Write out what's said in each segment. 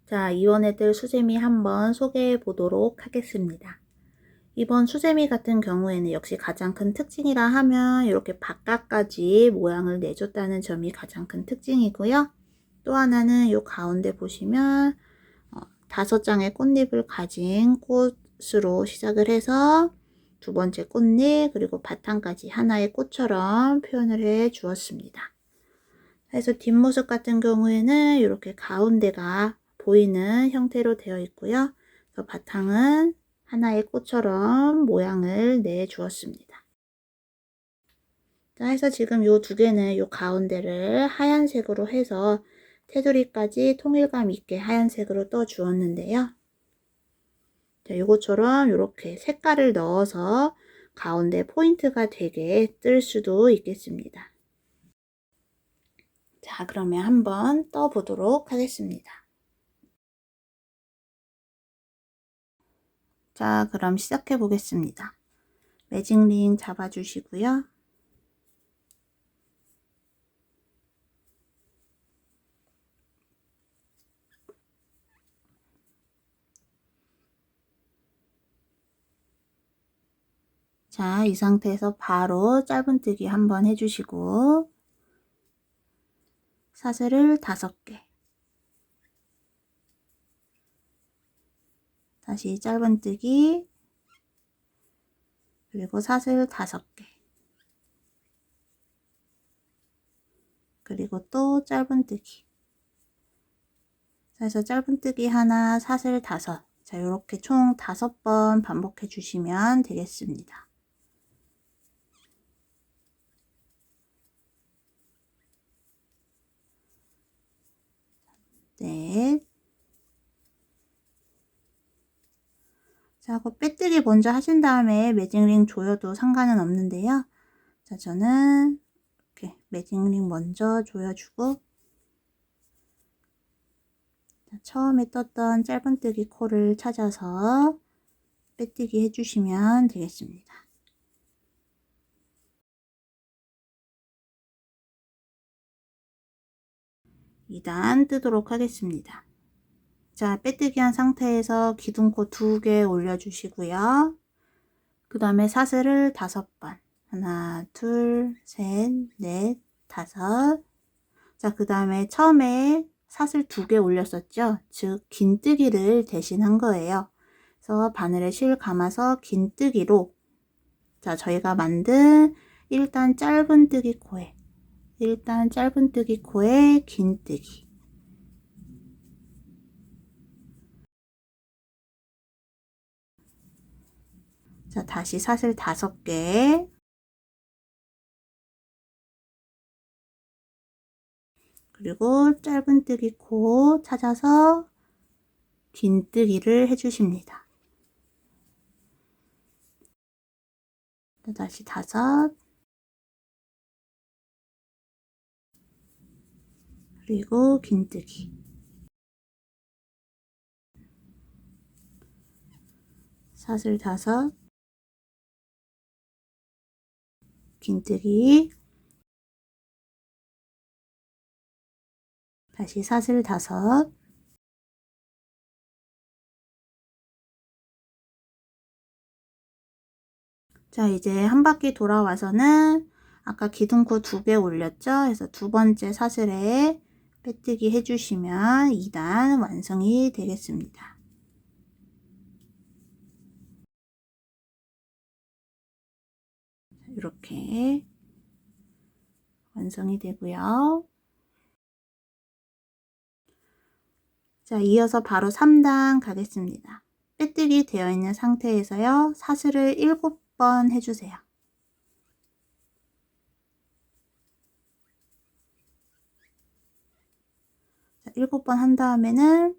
자, 이번에 뜰 수세미 한번 소개해 보도록 하겠습니다. 이번 수세미 같은 경우에는 역시 가장 큰 특징이라 하면 이렇게 바깥까지 모양을 내줬다는 점이 가장 큰 특징이고요. 또 하나는 이 가운데 보시면 5장의 꽃잎을 가진 꽃으로 시작을 해서 두 번째 꽃잎 그리고 바탕까지 하나의 꽃처럼 표현을 해 주었습니다. 그래서 뒷모습 같은 경우에는 이렇게 가운데가 보이는 형태로 되어 있고요. 그래서 바탕은 하나의 꽃처럼 모양을 내 주었습니다. 자, 해서 지금 이 두 개는 이 가운데를 하얀색으로 해서 테두리까지 통일감 있게 하얀색으로 떠 주었는데요. 자, 이것처럼 이렇게 색깔을 넣어서 가운데 포인트가 되게 뜰 수도 있겠습니다. 자, 그러면 한번 떠 보도록 하겠습니다. 자, 그럼 시작해 보겠습니다. 매직링 잡아 주시고요. 자, 이 상태에서 바로 짧은뜨기 한번 해주시고 사슬을 5개, 다시 짧은뜨기, 그리고 사슬 5개, 그리고 또 짧은뜨기. 그래서 짧은뜨기 하나, 사슬 5. 자, 이렇게 총 5번 반복해 주시면 되겠습니다. 네. 자, 그 빼뜨기 먼저 하신 다음에 매직링 조여도 상관은 없는데요. 자, 저는 이렇게 매직링 먼저 조여주고, 자, 처음에 떴던 짧은뜨기 코를 찾아서 빼뜨기 해주시면 되겠습니다. 이단 뜨도록 하겠습니다. 자, 빼뜨기 한 상태에서 기둥코 2개 올려주시고요. 그 다음에 사슬을 5번. 하나, 둘, 셋, 넷, 5. 자, 그 다음에 처음에 사슬 2개 올렸었죠. 즉, 긴뜨기를 대신한 거예요. 그래서 바늘에 실 감아서 긴뜨기로, 자, 저희가 만든 1단 짧은뜨기 코에, 1단 짧은뜨기 코에 긴뜨기. 자, 다시 사슬 5개. 그리고 짧은뜨기 코 찾아서 긴뜨기를 해주십니다. 다시 5. 그리고 긴뜨기. 사슬 5. 긴뜨기. 다시 사슬 5. 자, 이제 한 바퀴 돌아와서는 아까 기둥코 2개 올렸죠? 그래서 두 번째 사슬에 빼뜨기 해주시면 2단 완성이 되겠습니다. 이렇게 완성이 되고요. 자, 이어서 바로 3단 가겠습니다. 빼뜨기 되어 있는 상태에서요. 사슬을 7번 해주세요. 자, 7번 한 다음에는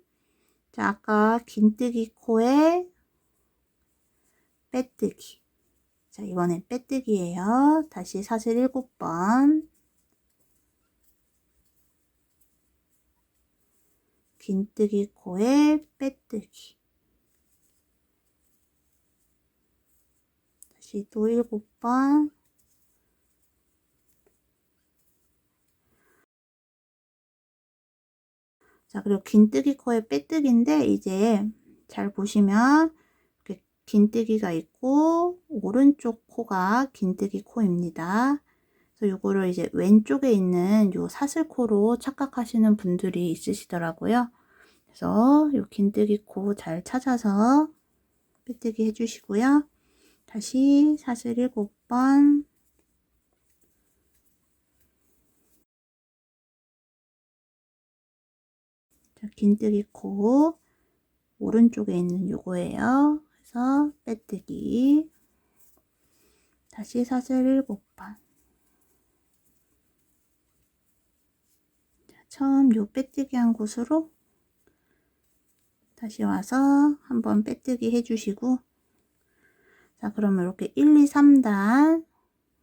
자, 아까 긴뜨기 코에 빼뜨기. 자, 이번엔 빼뜨기예요. 다시 사슬 7번. 긴뜨기 코에 빼뜨기. 다시 또 7번. 자, 그리고 긴뜨기 코의 빼뜨기인데 이제 잘 보시면 이렇게 긴뜨기가 있고 오른쪽 코가 긴뜨기 코입니다. 그래서 요거를 이제 왼쪽에 있는 요 사슬코로 착각하시는 분들이 있으시더라고요. 그래서 요 긴뜨기 코 잘 찾아서 빼뜨기 해주시고요. 다시 사슬 7번, 자, 긴뜨기 코 오른쪽에 있는 요거예요. 그래서 빼뜨기, 다시 사슬 7번. 처음 요 빼뜨기 한 곳으로 다시 와서 한번 빼뜨기 해주시고, 자, 그러면 이렇게 1, 2, 3단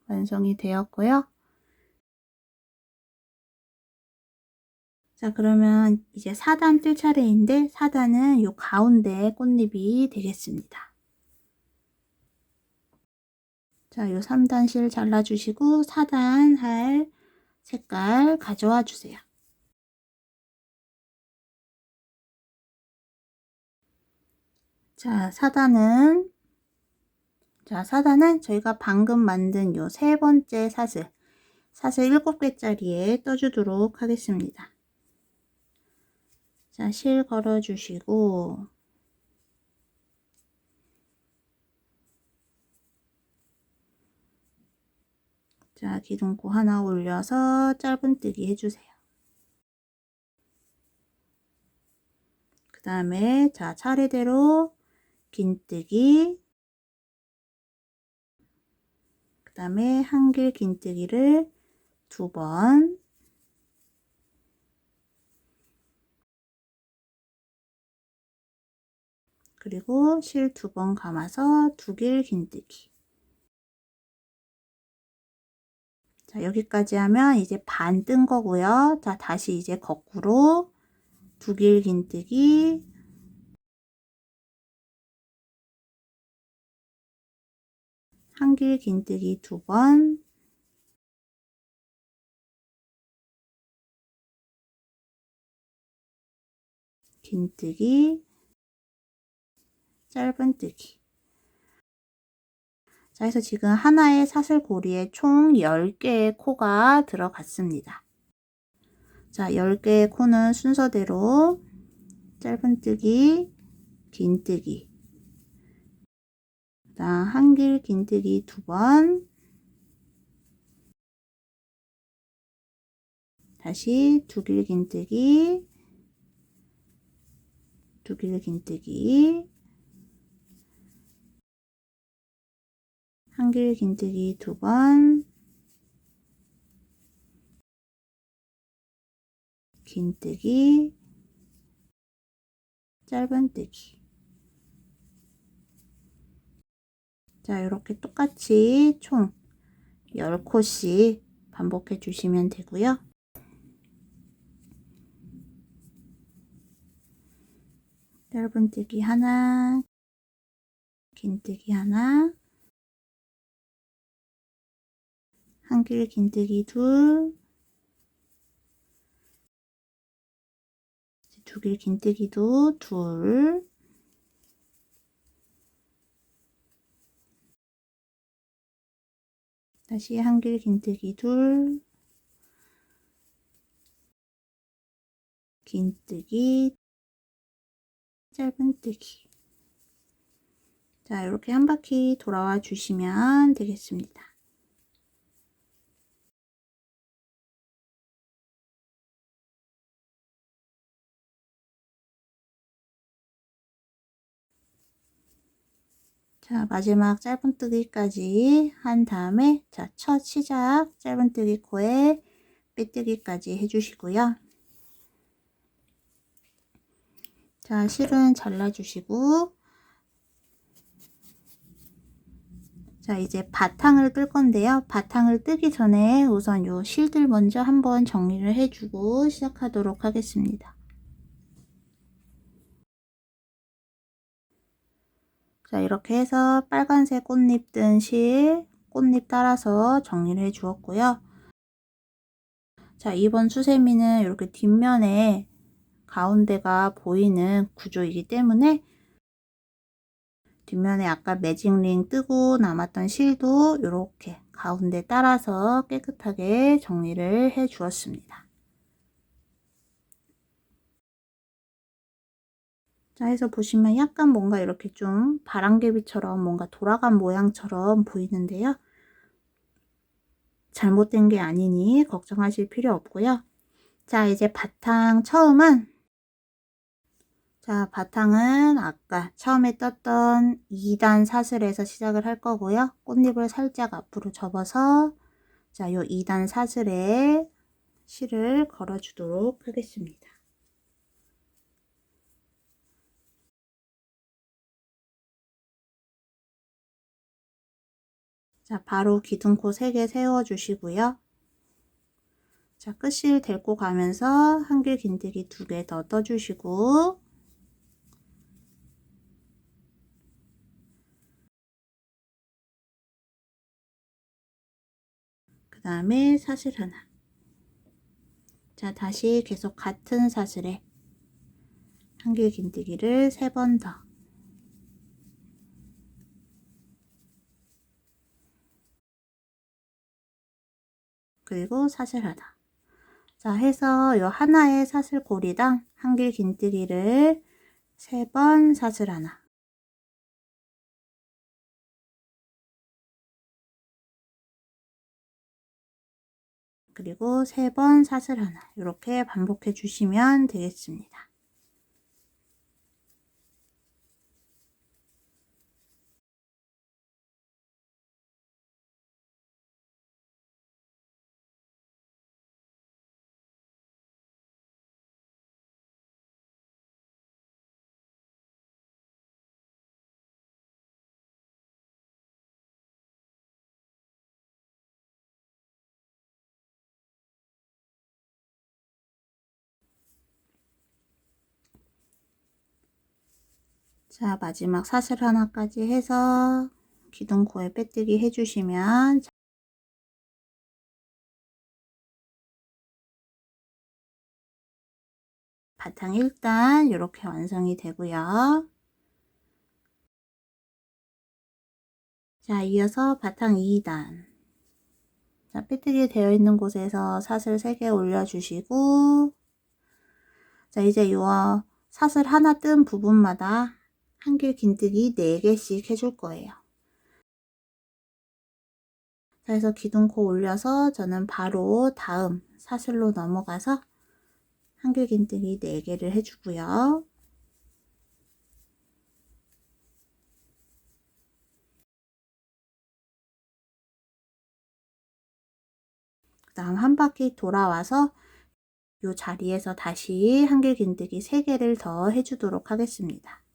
완성이 되었고요. 자, 그러면 이제 4단 뜰 차례인데 4단은 요 가운데 꽃잎이 되겠습니다. 자, 요 3단 실 잘라주시고 4단 할 색깔 가져와 주세요. 자, 4단은 저희가 방금 만든 요 세 번째 사슬 7개짜리에 떠주도록 하겠습니다. 자, 실 걸어 주시고, 자, 기둥코 하나 올려서 짧은뜨기 해주세요. 그 다음에 자, 차례대로 긴뜨기, 그 다음에 한길 긴뜨기를 2번, 그리고 실 2번 감아서 2길 긴뜨기. 자, 여기까지 하면 이제 반 뜬 거고요. 자, 다시 이제 거꾸로 2길 긴뜨기, 한길 긴뜨기 2번, 긴뜨기, 짧은뜨기. 자, 그래서 지금 하나의 사슬고리에 총 10개의 코가 들어갔습니다. 자, 10개의 코는 순서대로 짧은뜨기, 긴뜨기, 그다음 한길 긴뜨기 2번, 다시 2길 긴뜨기, 2길 긴뜨기, 한길 긴뜨기 2번, 긴뜨기, 짧은뜨기. 자, 이렇게 똑같이 총 10코씩 반복해 주시면 되고요. 짧은뜨기 하나, 긴뜨기 하나, 한길 긴뜨기 2, 2길 긴뜨기도 2, 다시 한길 긴뜨기 2, 긴뜨기, 짧은뜨기. 자, 이렇게 한 바퀴 돌아와 주시면 되겠습니다. 자, 마지막 짧은뜨기까지 한 다음에 자, 첫 시작 짧은뜨기 코에 빼뜨기까지 해주시고요. 자, 실은 잘라주시고, 자, 이제 바탕을 뜰 건데요. 바탕을 뜨기 전에 우선 요 실들 먼저 한번 정리를 해주고 시작하도록 하겠습니다. 자, 이렇게 해서 빨간색 꽃잎 뜬 실, 꽃잎 따라서 정리를 해 주었고요. 자, 이번 수세미는 이렇게 뒷면에 가운데가 보이는 구조이기 때문에 뒷면에 아까 매직링 뜨고 남았던 실도 이렇게 가운데 따라서 깨끗하게 정리를 해 주었습니다. 자, 해서 보시면 약간 뭔가 이렇게 좀 바람개비처럼 뭔가 돌아간 모양처럼 보이는데요. 잘못된 게 아니니 걱정하실 필요 없고요. 자, 이제 바탕 바탕은 아까 처음에 떴던 2단 사슬에서 시작을 할 거고요. 꽃잎을 살짝 앞으로 접어서 자, 요 2단 사슬에 실을 걸어 주도록 하겠습니다. 자, 바로 기둥코 3개 세워 주시고요. 자, 끝실 데리고 가면서 한길 긴뜨기 2개 더 떠주시고 그 다음에 사슬 하나. 자, 다시 계속 같은 사슬에 한길 긴뜨기를 3번 더. 그리고 사슬 하나. 자, 해서 요 하나의 사슬고리당 한길 긴뜨기를 3번 사슬 하나. 그리고 3번 사슬 하나. 이렇게 반복해 주시면 되겠습니다. 자, 마지막 사슬 하나까지 해서 기둥코에 빼뜨기 해주시면 바탕 1단 이렇게 완성이 되고요. 자, 이어서 바탕 2단. 자, 빼뜨기 되어 있는 곳에서 사슬 3개 올려주시고 자, 이제 요 사슬 하나 뜬 부분마다 한길 긴뜨기 4개씩 해줄 거예요. 자, 그래서 기둥코 올려서 저는 바로 다음 사슬로 넘어가서 한길 긴뜨기 4개를 해주고요. 그 다음 한 바퀴 돌아와서 이 자리에서 다시 한길 긴뜨기 3개를 더 해주도록 하겠습니다.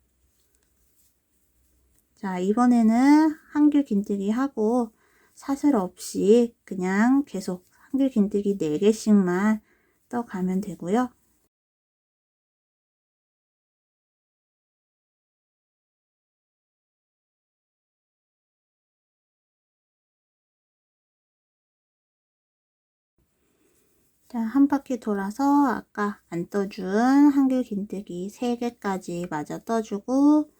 자, 이번에는 한길 긴뜨기 하고 사슬 없이 그냥 계속 한길 긴뜨기 4개씩만 떠가면 되고요. 자, 한 바퀴 돌아서 아까 안 떠준 한길 긴뜨기 3개까지 마저 떠주고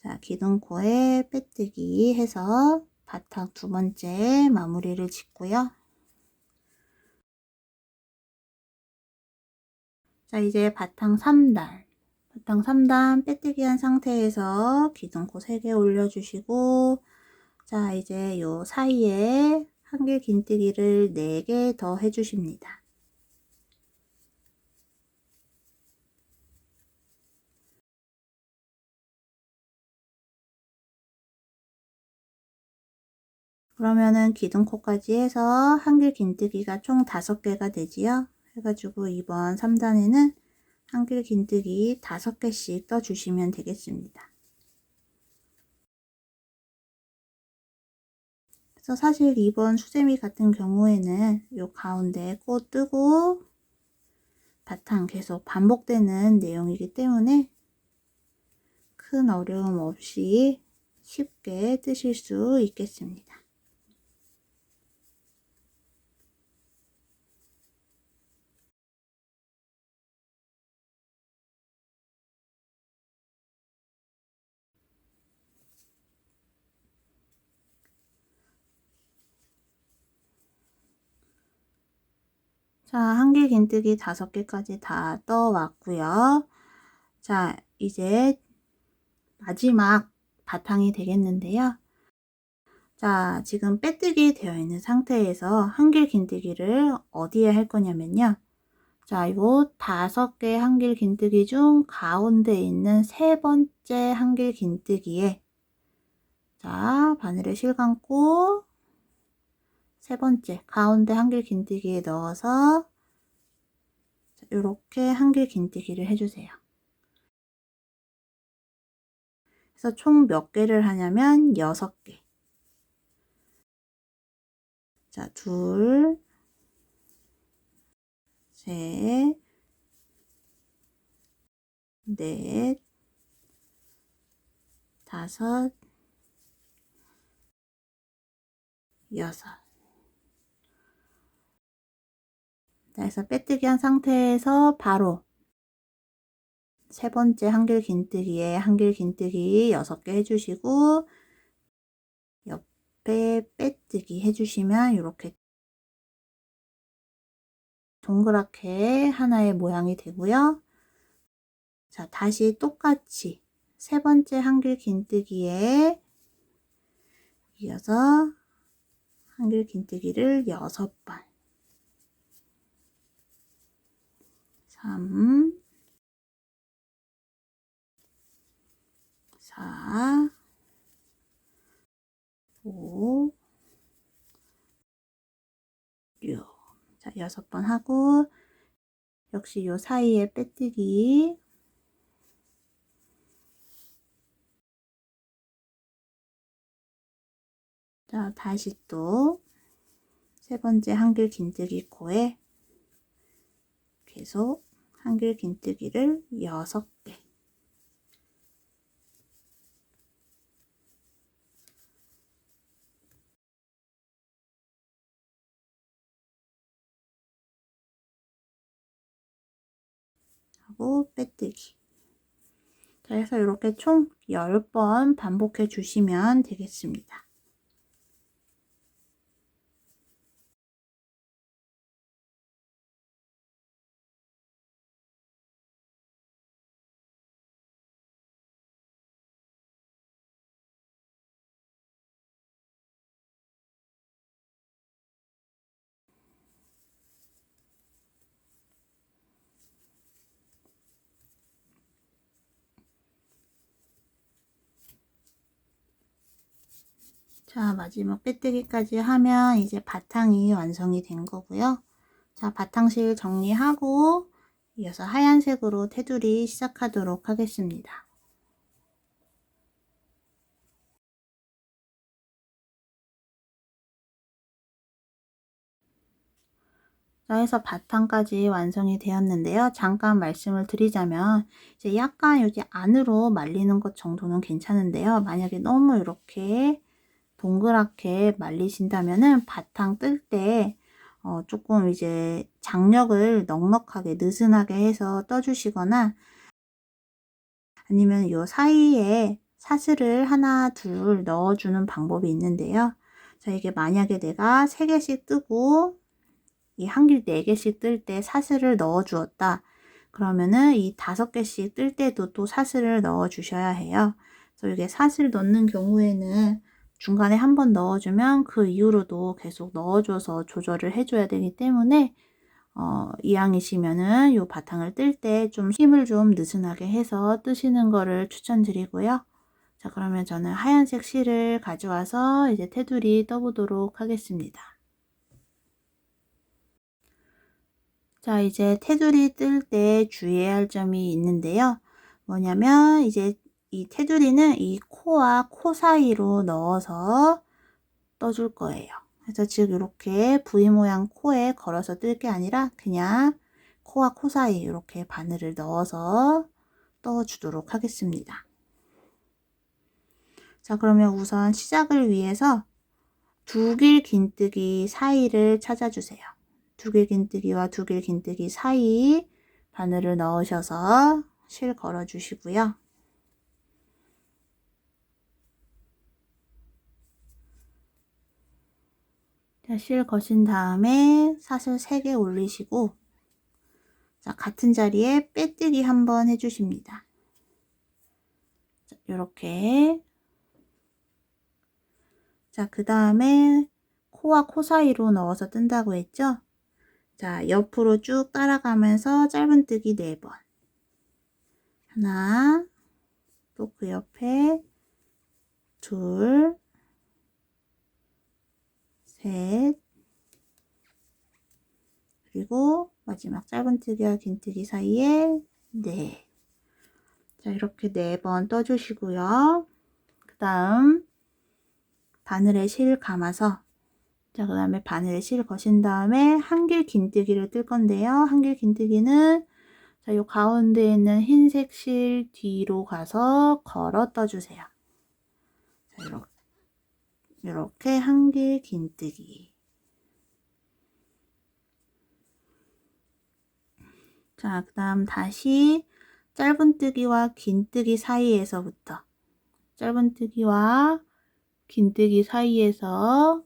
자, 기둥코에 빼뜨기 해서 바탕 2번째 마무리를 짓고요. 자, 이제 바탕 3단 빼뜨기 한 상태에서 기둥코 3개 올려주시고 자, 이제 요 사이에 한길 긴뜨기를 4개 더 해주십니다. 그러면은 기둥코까지 해서 한길 긴뜨기가 총 5개가 되지요. 해가지고 이번 3단에는 한길 긴뜨기 5개씩 떠주시면 되겠습니다. 그래서 사실 이번 수세미 같은 경우에는 요 가운데 꽃 뜨고 바탕 계속 반복되는 내용이기 때문에 큰 어려움 없이 쉽게 뜨실 수 있겠습니다. 자, 한길 긴뜨기 5개까지 다 떠왔고요. 자, 이제 마지막 바탕이 되겠는데요. 자, 지금 빼뜨기 되어 있는 상태에서 한길 긴뜨기를 어디에 할 거냐면요. 자, 요 5개 한길 긴뜨기 중 가운데 있는 3번째 한길 긴뜨기에, 자, 바늘에 실 감고 3번째 가운데 한길 긴뜨기에 넣어서 이렇게 한길 긴뜨기를 해주세요. 그래서 총 몇 개를 하냐면 6개. 자, 둘, 셋, 넷, 5, 6. 그래서 빼뜨기 한 상태에서 바로 3번째 한길 긴뜨기에 한길 긴뜨기 6개 해주시고, 옆에 빼뜨기 해주시면 이렇게 동그랗게 하나의 모양이 되고요. 자, 다시 똑같이 3번째 한길 긴뜨기에 이어서 한길 긴뜨기를 6번, 3, 4, 5, 6. 자, 6번 하고, 역시 요 사이에 빼뜨기. 자, 다시 또 3번째 한길 긴뜨기 코에 계속 한길 긴뜨기를 6개. 하고 빼뜨기. 자, 해서 이렇게 총 10번 반복해 주시면 되겠습니다. 자, 마지막 빼뜨기까지 하면 이제 바탕이 완성이 된 거고요. 자, 바탕실 정리하고 이어서 하얀색으로 테두리 시작하도록 하겠습니다. 자, 해서 바탕까지 완성이 되었는데요. 잠깐 말씀을 드리자면 이제 약간 여기 안으로 말리는 것 정도는 괜찮은데요. 만약에 너무 이렇게 동그랗게 말리신다면은 바탕 뜰 때 조금 이제 장력을 넉넉하게 느슨하게 해서 떠주시거나, 아니면 요 사이에 사슬을 하나 둘 넣어주는 방법이 있는데요. 자, 이게 만약에 내가 3개씩 뜨고 이 한길 4개씩 뜰 때 사슬을 넣어 주었다 그러면은 이 5개씩 뜰 때도 또 사슬을 넣어 주셔야 해요. 그래서 이게 사슬 넣는 경우에는 중간에 한번 넣어주면 그 이후로도 계속 넣어줘서 조절을 해줘야 되기 때문에 이왕이시면은 요 바탕을 뜰 때 좀 힘을 좀 느슨하게 해서 뜨시는 거를 추천드리고요. 자, 그러면 저는 하얀색 실을 가져와서 이제 테두리 떠보도록 하겠습니다. 자, 이제 테두리 뜰 때 주의해야 할 점이 있는데요. 뭐냐면 이제 이 테두리는 이 코와 코 사이로 넣어서 떠줄 거예요. 그래서 즉 이렇게 V 모양 코에 걸어서 뜰 게 아니라 그냥 코와 코 사이 이렇게 바늘을 넣어서 떠주도록 하겠습니다. 자, 그러면 우선 시작을 위해서 2길 긴뜨기 사이를 찾아주세요. 2길 긴뜨기와 2길 긴뜨기 사이 바늘을 넣으셔서 실 걸어 주시고요. 자, 실 거신 다음에 사슬 3개 올리시고, 자, 같은 자리에 빼뜨기 한번 해주십니다. 자, 요렇게. 자, 그 다음에 코와 코 사이로 넣어서 뜬다고 했죠? 자, 옆으로 쭉 따라가면서 짧은뜨기 4번. 하나, 또 그 옆에 둘, 셋, 그리고 마지막 짧은뜨기와 긴뜨기 사이에 네. 자, 이렇게 4번 떠주시고요. 그 다음 바늘에 실 감아서, 자, 그 다음에 바늘에 실 거신 다음에 한길 긴뜨기를 뜰 건데요. 한길 긴뜨기는 자, 요 가운데 있는 흰색 실 뒤로 가서 걸어 떠주세요. 자, 이렇게 한길 긴뜨기. 자, 그 다음 다시 짧은뜨기와 긴뜨기 사이에서부터, 짧은뜨기와 긴뜨기 사이에서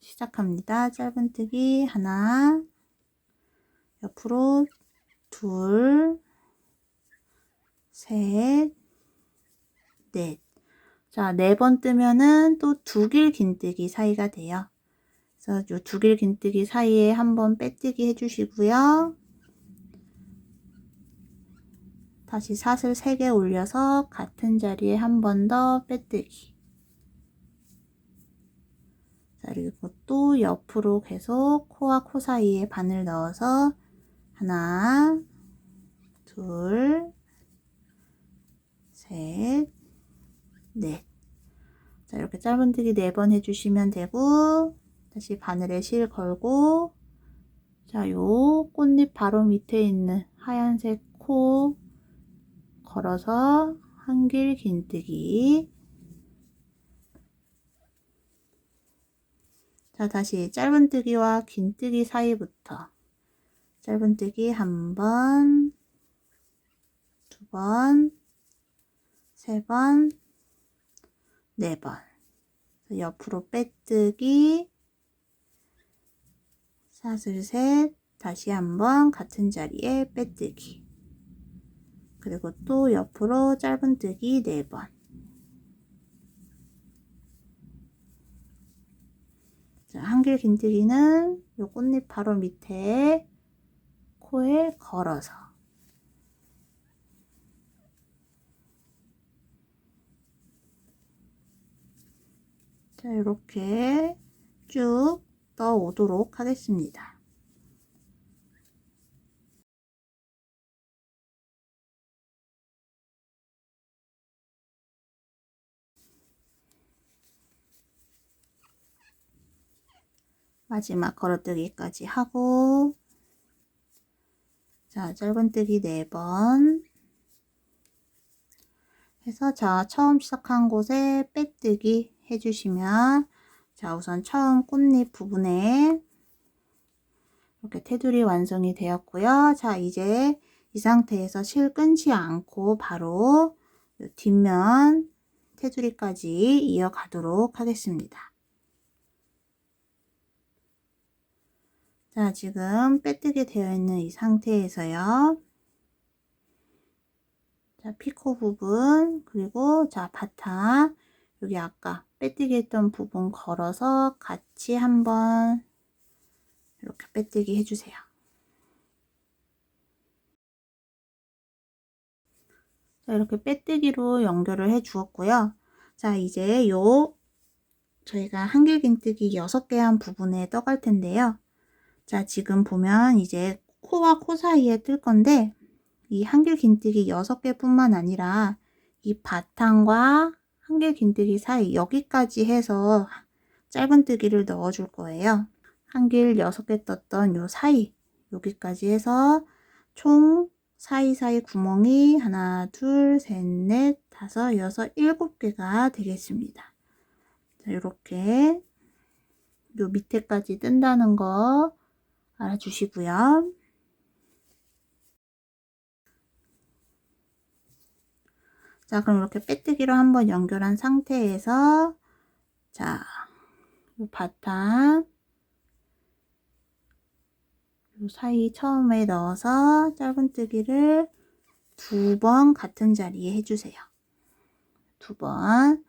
시작합니다. 짧은뜨기 하나, 옆으로 둘, 셋, 넷. 자, 4번 뜨면은 또 2길 긴뜨기 사이가 돼요. 그래서 요 2길 긴뜨기 사이에 한번 빼뜨기 해주시고요. 다시 사슬 3개 올려서 같은 자리에 한 번 더 빼뜨기. 자, 그리고 또 옆으로 계속 코와 코 사이에 바늘 넣어서 하나, 둘, 셋, 넷. 자, 이렇게 짧은뜨기 4번 해주시면 되고, 다시 바늘에 실 걸고, 자, 요 꽃잎 바로 밑에 있는 하얀색 코 걸어서 한길 긴뜨기. 자, 다시 짧은뜨기와 긴뜨기 사이부터 짧은뜨기 1번, 2번, 3번, 4번. 옆으로 빼뜨기, 사슬 셋, 다시 한번 같은 자리에 빼뜨기. 그리고 또 옆으로 짧은뜨기 4번. 자, 한길 긴뜨기는 요 꽃잎 바로 밑에 코에 걸어서. 자, 이렇게 쭉 떠오도록 하겠습니다. 마지막 걸어뜨기까지 하고, 자, 짧은뜨기 4번 해서, 자, 처음 시작한 곳에 빼뜨기 해주시면, 자, 우선 처음 꽃잎 부분에 이렇게 테두리 완성이 되었고요. 자, 이제 이 상태에서 실 끊지 않고 바로 뒷면 테두리까지 이어가도록 하겠습니다. 자, 지금 빼뜨기 되어 있는 이 상태에서요. 자, 피코 부분, 그리고 자, 바탕, 여기 아까 빼뜨기 했던 부분 걸어서 같이 한번 이렇게 빼뜨기 해주세요. 자, 이렇게 빼뜨기로 연결을 해 주었고요. 자, 이제 저희가 한길긴뜨기 6개 한 부분에 떠갈 텐데요. 자, 지금 보면 이제 코와 코 사이에 뜰 건데, 이 한길긴뜨기 6개 뿐만 아니라 이 바탕과 한길긴뜨기 사이 여기까지 해서 짧은뜨기를 넣어 줄 거예요. 한길 6개 떴던 요 사이 여기까지 해서 총 사이사이 구멍이 하나, 둘, 셋, 넷, 다섯, 여섯, 7개가 되겠습니다. 자, 이렇게 요 밑에까지 뜬다는 거 알아주시고요. 자, 그럼 이렇게 빼뜨기로 한번 연결한 상태에서 자, 요 바탕 요 사이 처음에 넣어서 짧은뜨기를 2번 같은 자리에 해주세요. 2번.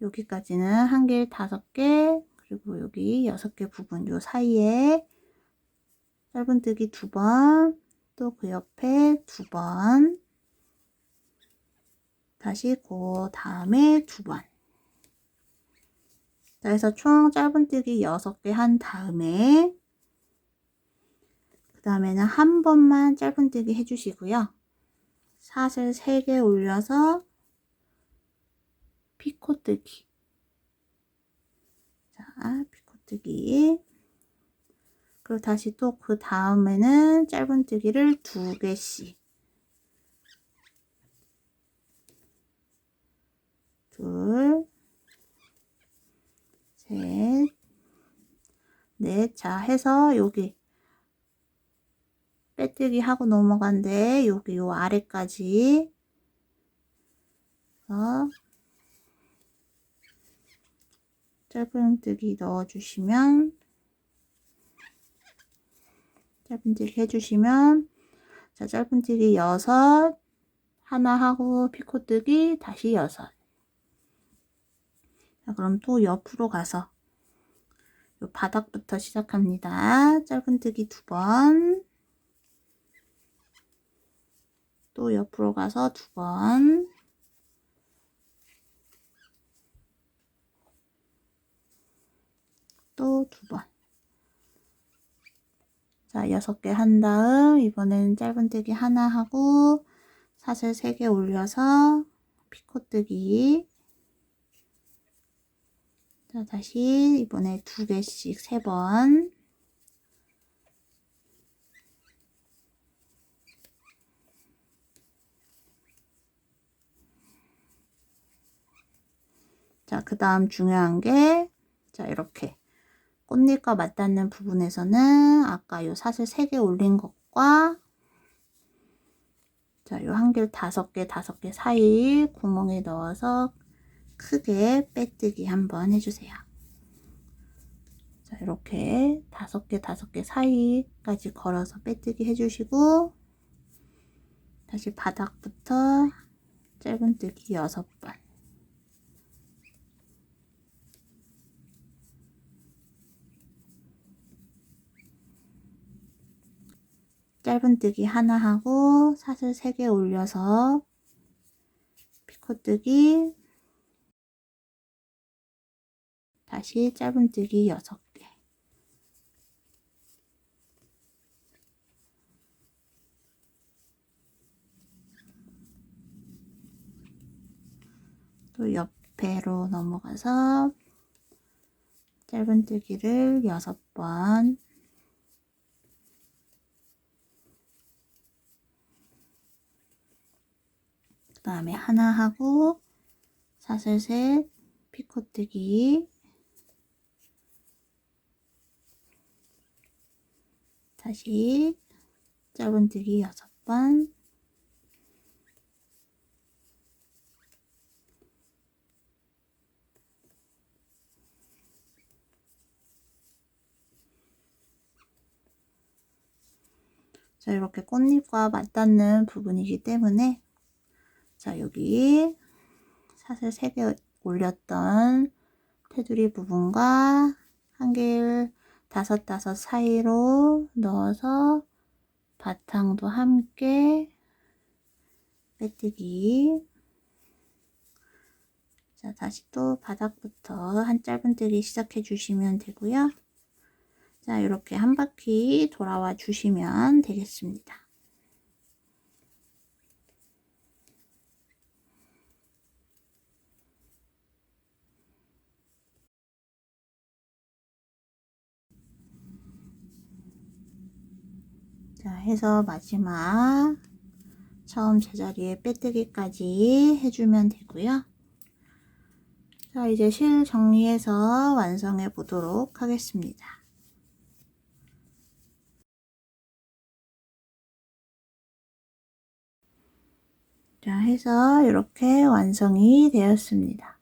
여기까지는 한 길 5개, 그리고 여기 6개 부분 요 사이에 짧은뜨기 2번, 또 그 옆에 2번, 다시 그 다음에 2번. 자, 해서 총 짧은뜨기 6개 한 다음에 그 다음에는 한 번만 짧은뜨기 해주시고요. 사슬 3개 올려서 피코뜨기. 자, 피코뜨기. 그리고 다시 또 그 다음에는 짧은뜨기를 2개씩. 둘, 셋, 넷. 자, 해서 여기 빼뜨기 하고 넘어간데 여기 요 아래까지 짧은뜨기 넣어주시면, 짧은뜨기 해주시면, 자, 짧은뜨기 6, 하나 하고 피코뜨기 다시 6. 자, 그럼 또 옆으로 가서 요 바닥부터 시작합니다. 짧은뜨기 2번, 또 옆으로 가서 2번, 또 2번. 자, 6개 한 다음 이번에는 짧은뜨기 하나 하고 사슬 3개 올려서 피코뜨기. 자, 다시 이번에 2개씩 3번. 자, 그 다음 중요한 게, 자, 이렇게 꽃잎과 맞닿는 부분에서는 아까 요 사슬 3개 올린 것과, 자, 요 한 길 5개 사이 구멍에 넣어서 크게 빼뜨기 한번 해주세요. 자, 이렇게 5개 사이까지 걸어서 빼뜨기 해주시고, 다시 바닥부터 짧은뜨기 6번. 짧은뜨기 하나 하고 사슬 3개 올려서 피코뜨기, 다시 짧은뜨기 6개. 또 옆에로 넘어가서 짧은뜨기를 6번, 그 다음에 하나 하고 사슬 3, 피코뜨기, 다시 짧은뜨기 6번, 자, 이렇게 꽃잎과 맞닿는 부분이기 때문에, 자, 여기 사슬 3개 올렸던 테두리 부분과 한 길 5 사이로 넣어서 바탕도 함께 빼뜨기. 자, 다시 또 바닥부터 한 짧은뜨기 시작해 주시면 되고요. 자, 이렇게 한 바퀴 돌아와 주시면 되겠습니다. 자, 해서 마지막 처음 제자리에 빼뜨기까지 해주면 되고요. 자, 이제 실 정리해서 완성해 보도록 하겠습니다. 자, 해서 이렇게 완성이 되었습니다.